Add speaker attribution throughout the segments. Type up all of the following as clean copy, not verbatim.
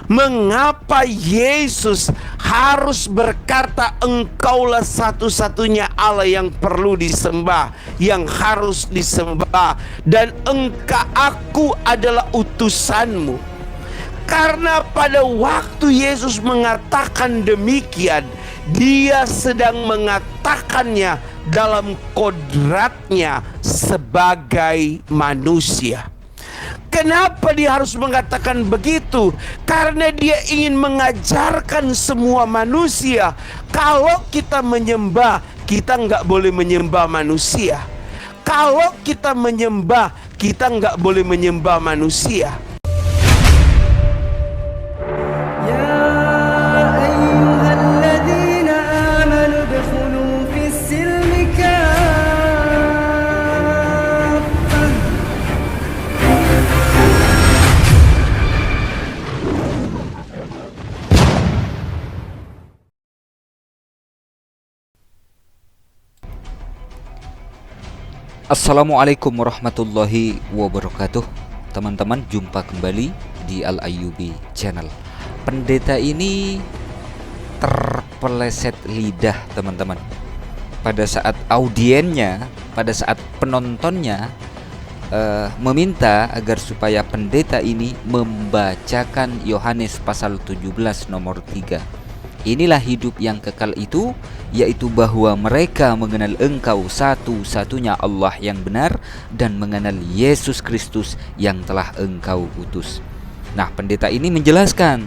Speaker 1: Mengapa Yesus harus berkata engkaulah satu-satunya Allah yang perlu disembah, yang harus disembah, dan aku adalah utusanmu? Karena pada waktu Yesus mengatakan demikian, dia sedang mengatakannya dalam kodratnya sebagai manusia. Kenapa dia harus mengatakan begitu? Karena dia ingin mengajarkan semua manusia, kalau kita menyembah, kita nggak boleh menyembah manusia. Kalau kita menyembah, kita nggak boleh menyembah manusia.
Speaker 2: Assalamualaikum warahmatullahi wabarakatuh. Teman-teman, jumpa kembali di Al Ayyubi Channel. Pendeta ini terpeleset lidah, teman-teman. Pada saat audiennya, pada saat penontonnya meminta agar supaya pendeta ini membacakan Yohanes pasal 17 nomor 3. Inilah hidup yang kekal itu, yaitu bahwa mereka mengenal Engkau satu-satunya Allah yang benar dan mengenal Yesus Kristus yang telah Engkau utus. Nah, pendeta ini menjelaskan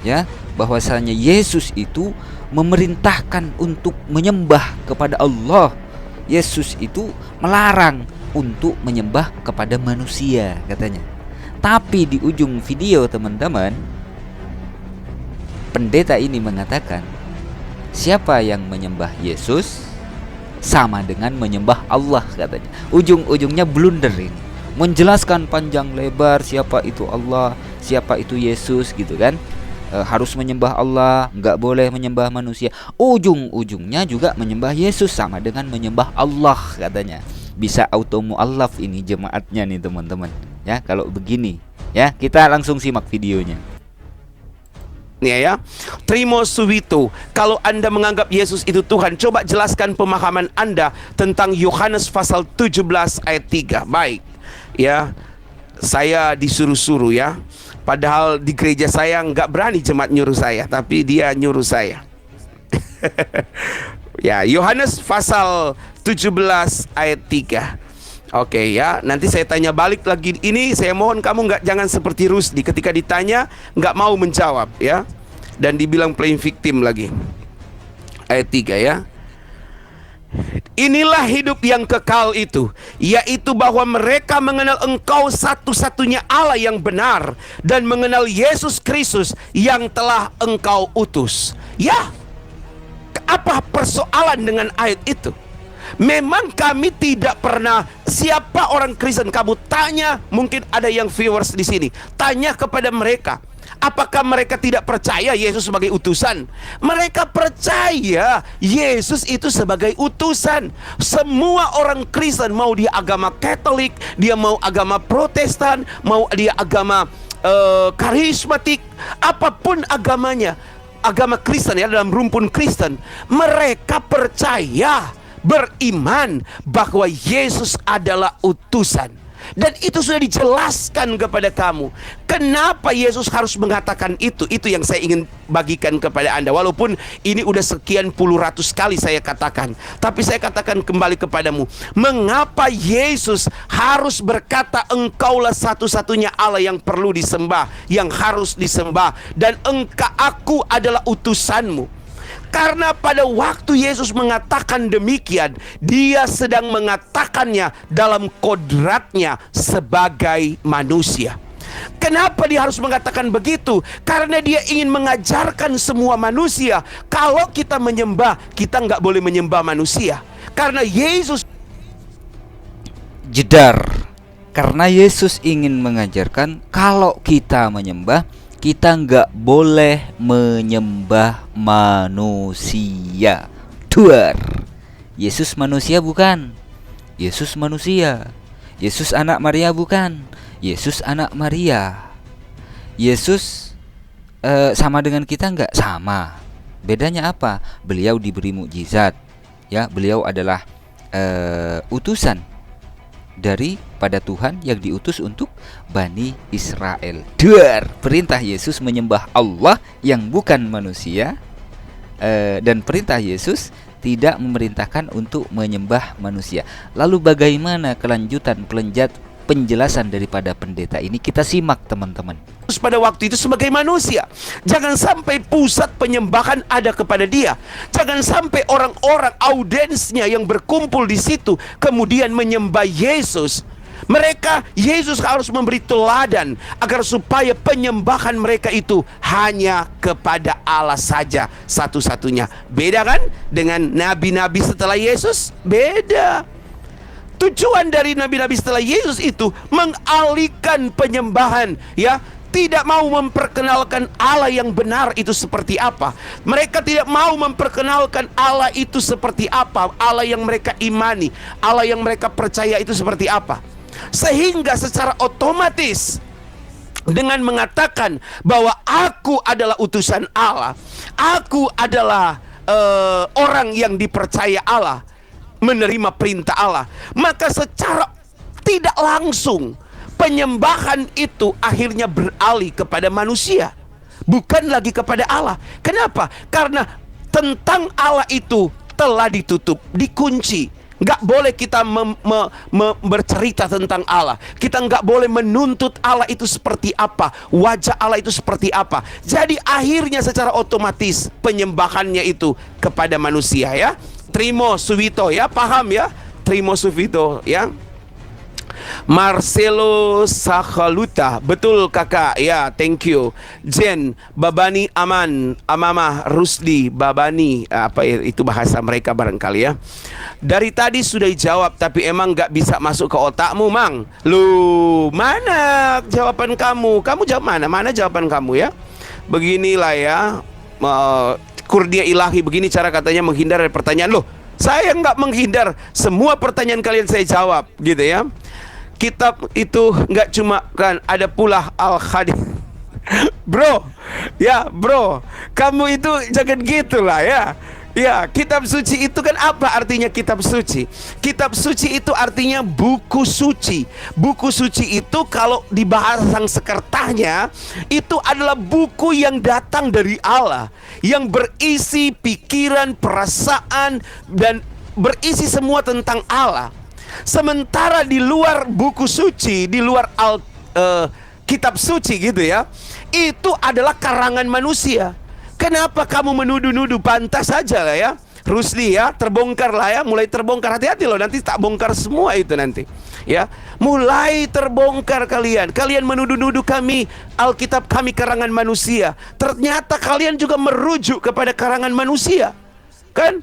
Speaker 2: ya bahwasanya Yesus itu memerintahkan untuk menyembah kepada Allah. Yesus itu melarang untuk menyembah kepada manusia, katanya. Tapi di ujung video, teman-teman, pendeta ini mengatakan siapa yang menyembah Yesus sama dengan menyembah Allah, katanya. Ujung-ujungnya blunder ini, menjelaskan panjang lebar siapa itu Allah, siapa itu Yesus, gitu kan. Harus menyembah Allah, nggak boleh menyembah manusia. Ujung-ujungnya juga menyembah Yesus sama dengan menyembah Allah, katanya. Bisa auto mu'allaf ini jemaatnya nih, teman-teman. Ya, kalau begini ya, kita langsung simak videonya.
Speaker 1: Ya, Trimo Subito, kalau Anda menganggap Yesus itu Tuhan, coba jelaskan pemahaman Anda tentang Yohanes pasal 17 ayat 3. Baik, ya, saya disuruh-suruh ya. Padahal di gereja saya nggak berani jemaat nyuruh saya, tapi dia nyuruh saya. Ya, Yohanes pasal 17 ayat 3. Oke ya, nanti saya tanya balik lagi. Ini saya mohon kamu jangan seperti Rusdi, ketika ditanya nggak mau menjawab ya, dan dibilang playing victim lagi. Ayat 3 ya. Inilah hidup yang kekal itu, yaitu bahwa mereka mengenal Engkau satu-satunya Allah yang benar dan mengenal Yesus Kristus yang telah Engkau utus. Ya, apa persoalan dengan ayat itu? Memang kami tidak pernah, siapa orang Kristen kamu tanya, mungkin ada yang viewers di sini, tanya kepada mereka, apakah mereka tidak percaya Yesus sebagai utusan? Mereka percaya Yesus itu sebagai utusan. Semua orang Kristen, mau dia agama Katolik, dia mau agama Protestan, mau dia agama karismatik, apapun agamanya, agama Kristen ya, dalam rumpun Kristen, mereka percaya, beriman bahwa Yesus adalah utusan. Dan itu sudah dijelaskan kepada kamu. Kenapa Yesus harus mengatakan itu? Itu yang saya ingin bagikan kepada Anda. Walaupun ini udah sekian puluh ratus kali saya katakan, tapi saya katakan kembali kepadamu. Mengapa Yesus harus berkata engkaulah satu-satunya Allah yang perlu disembah, yang harus disembah, dan aku adalah utusanmu? Karena pada waktu Yesus mengatakan demikian, dia sedang mengatakannya dalam kodratnya sebagai manusia. Kenapa dia harus mengatakan begitu? Karena dia ingin mengajarkan semua manusia, kalau kita menyembah, kita nggak boleh menyembah manusia. Karena Yesus
Speaker 2: Jedar. Karena Yesus ingin mengajarkan kalau kita menyembah, kita nggak boleh menyembah manusia. Duar. Yesus manusia bukan? Yesus manusia. Yesus anak Maria bukan? Yesus anak Maria. Yesus sama dengan kita enggak? Sama. Bedanya apa? Beliau diberi mukjizat, ya. Beliau adalah utusan daripada Tuhan yang diutus untuk Bani Israel. Perintah Yesus menyembah Allah yang bukan manusia, dan perintah Yesus tidak memerintahkan untuk menyembah manusia. Lalu bagaimana kelanjutan penjelasan daripada pendeta ini? Kita simak, teman-teman.
Speaker 1: Pada waktu itu sebagai manusia, jangan sampai pusat penyembahan ada kepada dia. Jangan sampai orang-orang audiensnya yang berkumpul di situ kemudian menyembah Yesus. Yesus harus memberi teladan agar supaya penyembahan mereka itu hanya kepada Allah saja satu-satunya. Beda kan dengan nabi-nabi setelah Yesus? Beda. Tujuan dari nabi-nabi setelah Yesus itu mengalihkan penyembahan, ya. Tidak mau memperkenalkan Allah yang benar itu seperti apa. Mereka tidak mau memperkenalkan Allah itu seperti apa. Allah yang mereka imani, Allah yang mereka percaya itu seperti apa. Sehingga secara otomatis dengan mengatakan bahwa aku adalah utusan Allah, aku adalah orang yang dipercaya Allah, menerima perintah Allah, maka secara tidak langsung penyembahan itu akhirnya beralih kepada manusia, bukan lagi kepada Allah. Kenapa? Karena tentang Allah itu telah ditutup, dikunci. Nggak boleh kita bercerita tentang Allah. Kita nggak boleh menuntut Allah itu seperti apa, wajah Allah itu seperti apa. Jadi akhirnya secara otomatis penyembahannya itu kepada manusia, ya. Trimo Suwito, ya, paham ya? Trimo Suwito, ya. Marcelo Sakhaluta, betul kakak, ya, thank you. Jen, Babani Aman, Amamah Rusdi, Babani, apa itu bahasa mereka barangkali, ya. Dari tadi sudah dijawab, tapi emang gak bisa masuk ke otakmu, Mang. Lu, mana jawaban kamu? Kamu jawab mana? Mana jawaban kamu, ya? Beginilah, ya, kurnia ilahi, begini cara katanya menghindar dari pertanyaan. Loh, saya nggak menghindar, semua pertanyaan kalian saya jawab, gitu, ya. Kitab itu nggak cuma kan, ada pula Al-Hadis. Bro, ya bro, kamu itu jangan gitulah, ya. Ya, kitab suci itu kan apa artinya kitab suci? Kitab suci itu artinya buku suci. Buku suci itu kalau di bahasa Sanskertanya itu adalah buku yang datang dari Allah, yang berisi pikiran, perasaan, dan berisi semua tentang Allah. Sementara di luar buku suci, di luar kitab suci gitu, ya, itu adalah karangan manusia. Kenapa kamu menuduh-nuduh? Pantas saja lah, ya, Rusdi, ya, terbongkar lah, ya, mulai terbongkar. Hati-hati loh, nanti tak bongkar semua itu nanti, ya. Mulai terbongkar kalian menuduh-nuduh kami, Alkitab kami karangan manusia. Ternyata kalian juga merujuk kepada karangan manusia, kan?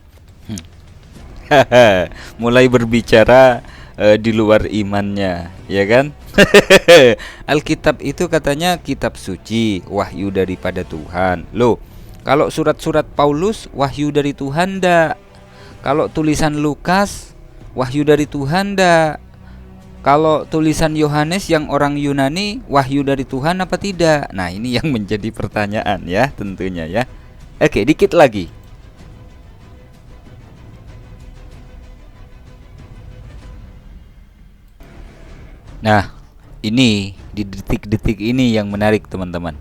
Speaker 2: Mulai berbicara di luar imannya, ya kan? Alkitab itu katanya kitab suci, wahyu daripada Tuhan. Loh, kalau surat-surat Paulus wahyu dari Tuhan ndak? Kalau tulisan Lukas wahyu dari Tuhan ndak? Kalau tulisan Yohanes yang orang Yunani wahyu dari Tuhan apa tidak? Nah, ini yang menjadi pertanyaan, ya, tentunya, ya. Oke, dikit lagi. Nah, ini di detik-detik ini yang menarik, teman-teman.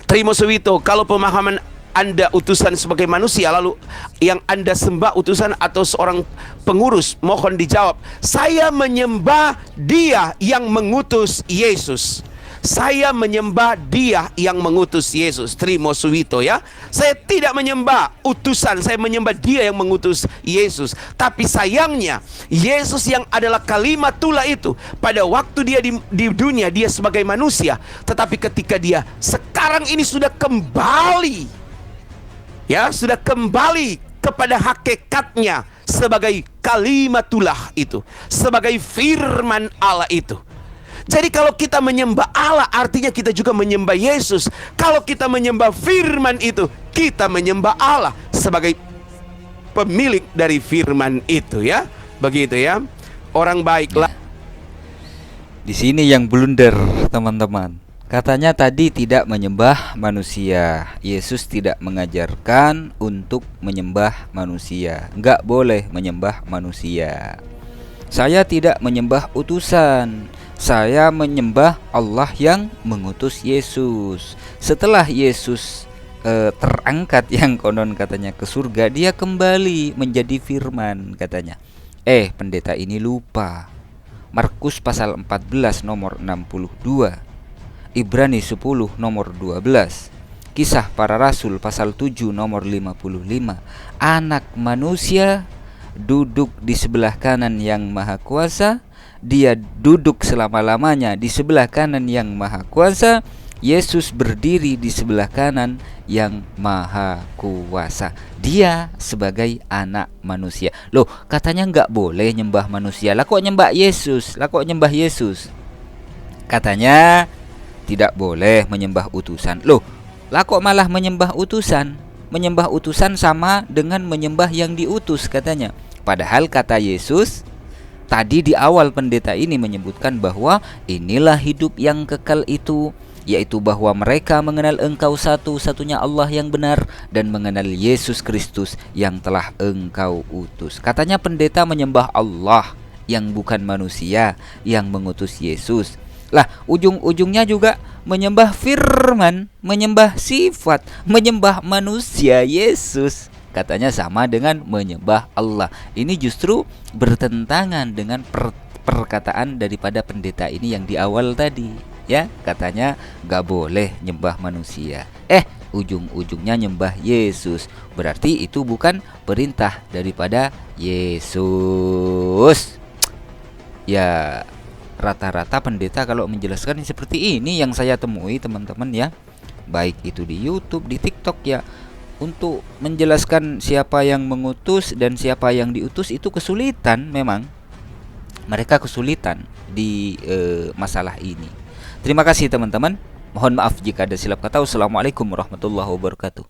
Speaker 1: Trimo Suwito, kalau pemahaman Anda utusan sebagai manusia, lalu yang Anda sembah utusan atau seorang pengurus, mohon dijawab. Saya menyembah Dia yang mengutus Yesus. Saya menyembah Dia yang mengutus Yesus. Trimo Suwito, ya. Saya tidak menyembah utusan, saya menyembah Dia yang mengutus Yesus. Tapi sayangnya Yesus yang adalah kalimatullah itu, pada waktu Dia di dunia, Dia sebagai manusia. Tetapi ketika Dia sekarang ini sudah kembali, ya, sudah kembali kepada hakikatnya sebagai kalimatullah itu, sebagai firman Allah itu. Jadi kalau kita menyembah Allah, artinya kita juga menyembah Yesus. Kalau kita menyembah firman itu, kita menyembah Allah sebagai pemilik dari firman itu, ya. Begitu, ya. Orang baiklah.
Speaker 2: Di sini yang blunder, teman-teman. Katanya tadi tidak menyembah manusia. Yesus tidak mengajarkan untuk menyembah manusia. Enggak boleh menyembah manusia. Saya tidak menyembah utusan. Saya menyembah Allah yang mengutus Yesus. Setelah Yesus terangkat yang konon katanya ke surga, dia kembali menjadi firman katanya. Pendeta ini lupa. Markus pasal 14 nomor 62, Ibrani 10 nomor 12, Kisah Para Rasul pasal 7 nomor 55. Anak manusia duduk di sebelah kanan yang maha kuasa. Dia duduk selama-lamanya di sebelah kanan yang maha kuasa. Yesus berdiri di sebelah kanan yang maha kuasa. Dia sebagai anak manusia. Loh, katanya nggak boleh nyembah manusia. Lah kok nyembah Yesus? Katanya tidak boleh menyembah utusan. Loh, lah kok malah menyembah utusan? Menyembah utusan sama dengan menyembah yang diutus katanya. Padahal kata Yesus tadi di awal, pendeta ini menyebutkan bahwa inilah hidup yang kekal itu, yaitu bahwa mereka mengenal Engkau satu-satunya Allah yang benar dan mengenal Yesus Kristus yang telah Engkau utus. Katanya pendeta menyembah Allah yang bukan manusia yang mengutus Yesus. Lah, ujung-ujungnya juga menyembah firman, menyembah sifat, menyembah manusia Yesus. Katanya sama dengan menyembah Allah. Ini justru bertentangan dengan perkataan daripada pendeta ini yang di awal tadi. Ya, katanya gak boleh nyembah manusia. Ujung-ujungnya nyembah Yesus. Berarti itu bukan perintah daripada Yesus. Ya, rata-rata pendeta kalau menjelaskan seperti ini yang saya temui teman-teman ya. Baik itu di YouTube, di TikTok ya. Untuk menjelaskan siapa yang mengutus dan siapa yang diutus itu kesulitan memang. Mereka kesulitan di masalah ini. Terima kasih teman-teman. Mohon maaf jika ada silap kata. Wassalamualaikum warahmatullahi wabarakatuh.